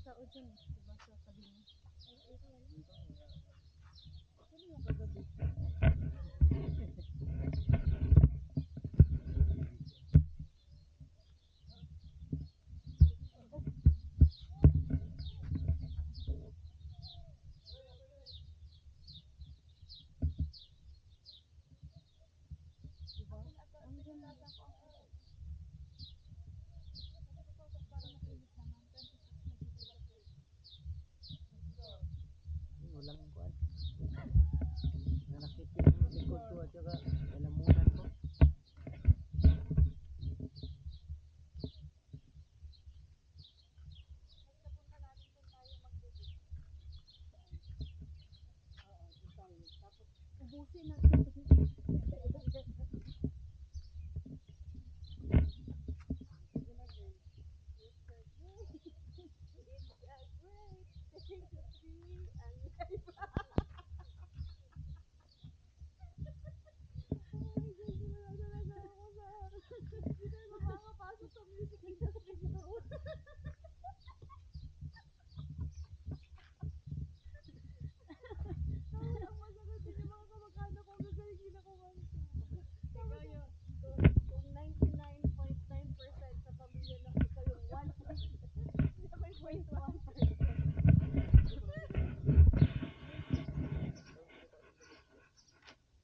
tao dyan eh, diba sa tabi niya? Ano yung kagabi? Diba? Ang ganda. Walang kuan. Nanakit yung likod ko at saka lalamunan ko. Ubusin natin. Makakapasok sa music industry dito. Ang masarap din yung mga kamag-anak ko gagaling nila kumanta. Kaya kung 99.9% sa pamilya na ikaw yung 1.1%.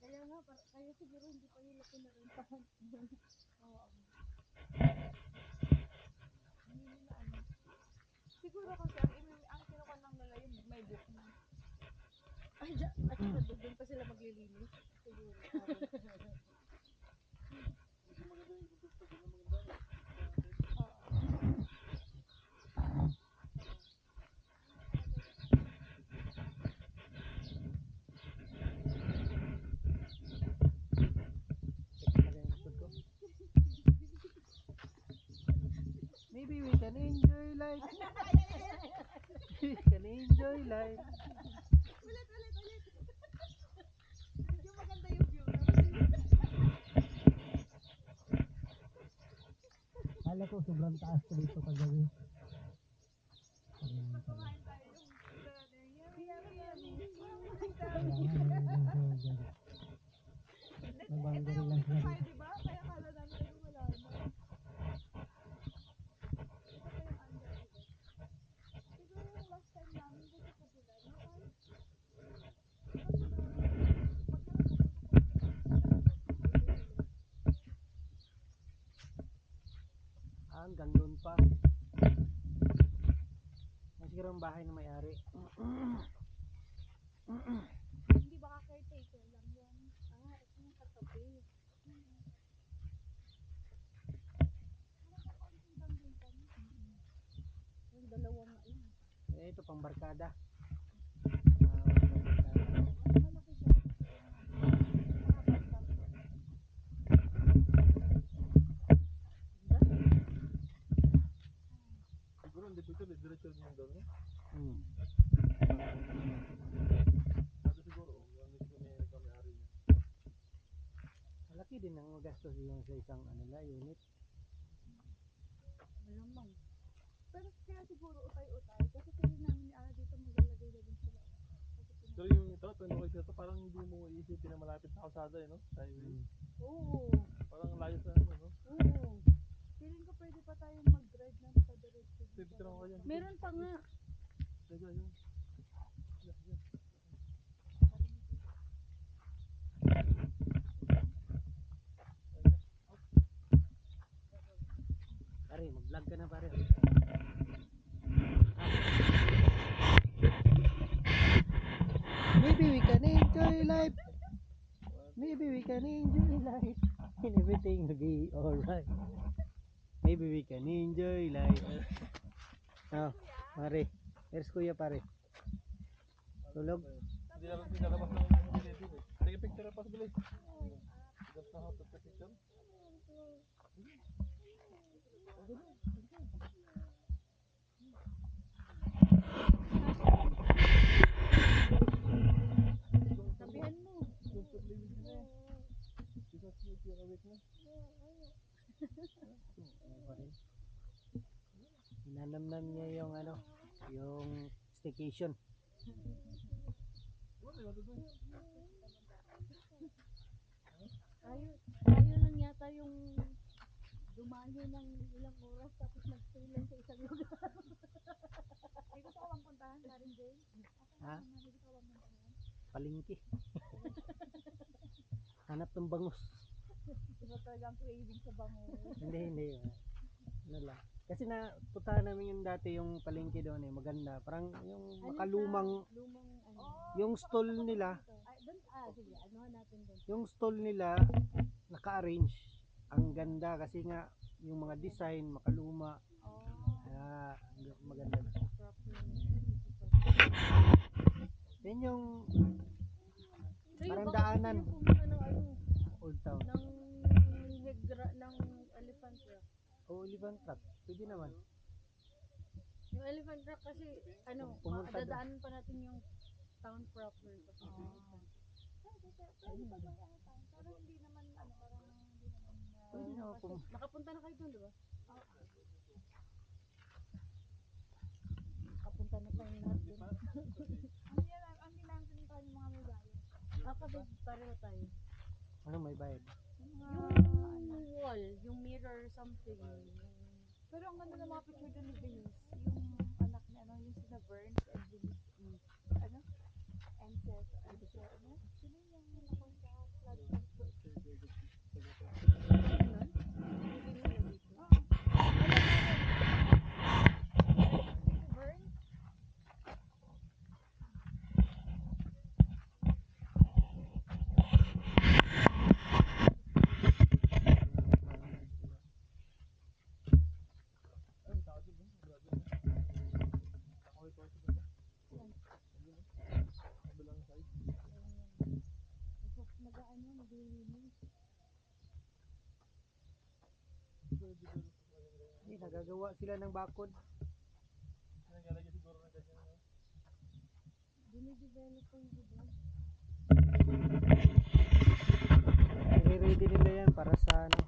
Kaya nga, kaya siguro hindi pa nila pinarentahan. Oo. Siguro kasi ang kinukuha lang nila yung may book na. Ay, at saka doon pa sila maglilinis. Siguro. Maybe we can enjoy life. We can enjoy life. Ulit. Yung maganda yung view. Kala ko sobrang taas ko dito kagabi. Kumain tayo yung ito yung dito tayo, diba? Kaya kala namin tayo wala na. Ito pa yung under ulit. Siguro yung last time namin dito sa kabila, no? Hanggang doon pa. Siguro ang bahay na may-ari. Hindi baka caretaker lang yun. Ito yung katabi. Kaunting bangin kami. Yung dalawa nga yun. Ito pang barkada. Malaki siya. Siguro hindi picture, diretso niyo yung doon. Sabi siguro, yung mismo niya nagkami-ari niya. Malaki din ang magastos yung sa isang unit. Malamang. Pero kaya siguro utay-utay. Kasi feeling namin ni Ara dito maglalagay na din sila. Pero yung ito, parang hindi mo iisipin na malapit sa kalsada, no? Highway. Oo. Parang layo sa ano, no? Oo. Feeling ko pwede pa tayong mag-drive ng padiretso. Picture ako kayo. Meron pa nga. Yan. Pare, mag-vlog ka na pare. Maybe we can enjoy life. Maybe we can enjoy life. And everything will be alright. Maybe we can enjoy life. Oh, pare. Here's kuya pare. Tulog. Hindi lalabas ng relative eh. Take a picture pa sa bilis. That's not how to take a picture. Sabihan mo. Don't live with me. Because if you're awake na. Inanamnam niya yung application. Wala, wala doon. Tayo lang yata yung dumayo ng ilang oras tapos nag-stay lang sa isang lugar. May gusto ko bang puntahan, Maring Jane? Ha? May gusto ko bang puntahan? Palengke. Hanap ng bangus. Iba talaga ang craving sa bango. Hindi. Ano lang. Kasi na puntahan namin yung dati yung palengke doon eh, maganda. Parang yung makalumang, Lumang ano. yung stall nila, Ay, doon, sige, anuhan natin doon. yung stall nila naka-arrange. Ang ganda kasi nga yung mga design makaluma. Maganda. Yan yung parang daanan. Yung pumunta ng ano, Old Town. ng elephant rock. O Elephant Truck. Pwede naman. Yung elephant rock kasi, Pumunta doon. dadaanan pa natin yung town proper. Pwede pa bang pero hindi naman, parang hindi naman, Pwede naman Nakapunta na kayo doon, di ba? Nakapunta na tayo lahat doon. ang hindi namin pinuntahan yung mga may bayan. Kasi pareho tayo. Ano may bayad? Yung wall, yung mirror something. Pero ang ganda ng mga picture doon ni Denise, yung anak niya, yung sina Vern and Denise, and Seth, sino yung ako sa flood? Vern? Ay, tao doon. Grabe na. Ako ito sa doon. Ayun, kabilang side. Mag-linis. Hindi, nagagawa sila ng bakod. Nagalagay siguro ng ganyan. No? Dinidevelop ko yung iba. I-ready nila yan para sa ano,